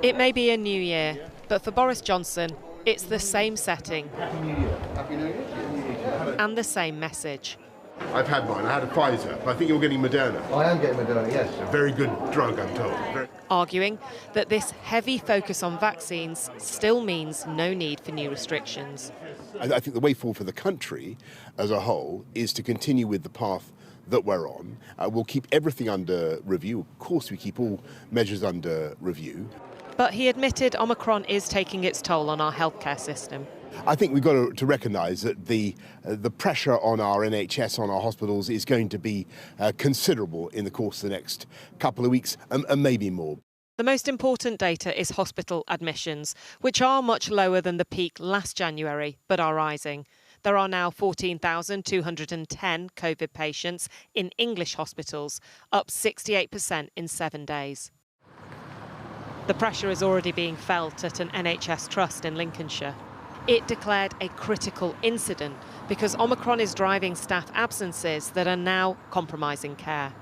It may be a new year, but for Boris Johnson, it's the same setting Happy New Year. Happy New Year. and the same message. I've had mine. I had a Pfizer, but I think you're getting Moderna. I am getting Moderna, yes. A very good drug, I'm told. Arguing that this heavy focus on vaccines still means no need for new restrictions. I think the way forward for the country as a whole is to continue with the path that we're on. We'll keep everything under review. Of course, we keep all measures under review. But he admitted Omicron is taking its toll on our healthcare system. I think we've got to recognise that the pressure on our NHS, on our hospitals, is going to be considerable in the course of the next couple of weeks and maybe more. The most important data is hospital admissions, which are much lower than the peak last January, but are rising. There are now 14,210 COVID patients in English hospitals, up 68% in 7 days. The pressure is already being felt at an NHS trust in Lincolnshire. It declared a critical incident because Omicron is driving staff absences that are now compromising care.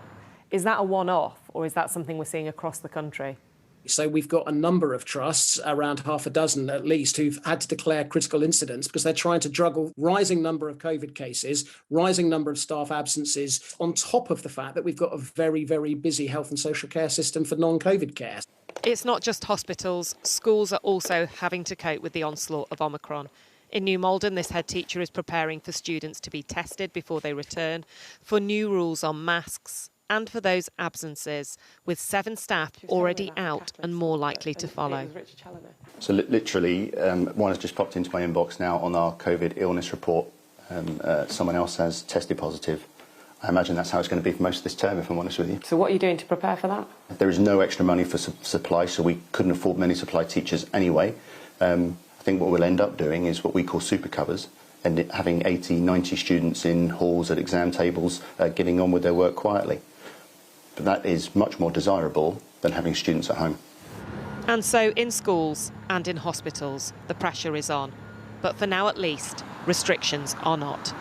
Is that a one-off, or is that something we're seeing across the country? So we've got a number of trusts, around half a dozen at least, who've had to declare critical incidents because they're trying to juggle rising number of COVID cases, rising number of staff absences, on top of the fact that we've got a very, very busy health and social care system for non-COVID care. It's not just hospitals. Schools are also having to cope with the onslaught of Omicron. In New Malden, this head teacher is preparing for students to be tested before they return, for new rules on masks and for those absences, with 7 staff already out and more likely to follow. So literally, one has just popped into my inbox now on our COVID illness report. Someone else has tested positive. I imagine that's how it's going to be for most of this term, if I'm honest with you. So what are you doing to prepare for that? There is no extra money for supply, so we couldn't afford many supply teachers anyway. I think what we'll end up doing is what we call super covers, and having 80, 90 students in halls at exam tables getting on with their work quietly. But that is much more desirable than having students at home. And so in schools and in hospitals, the pressure is on. But for now at least, restrictions are not.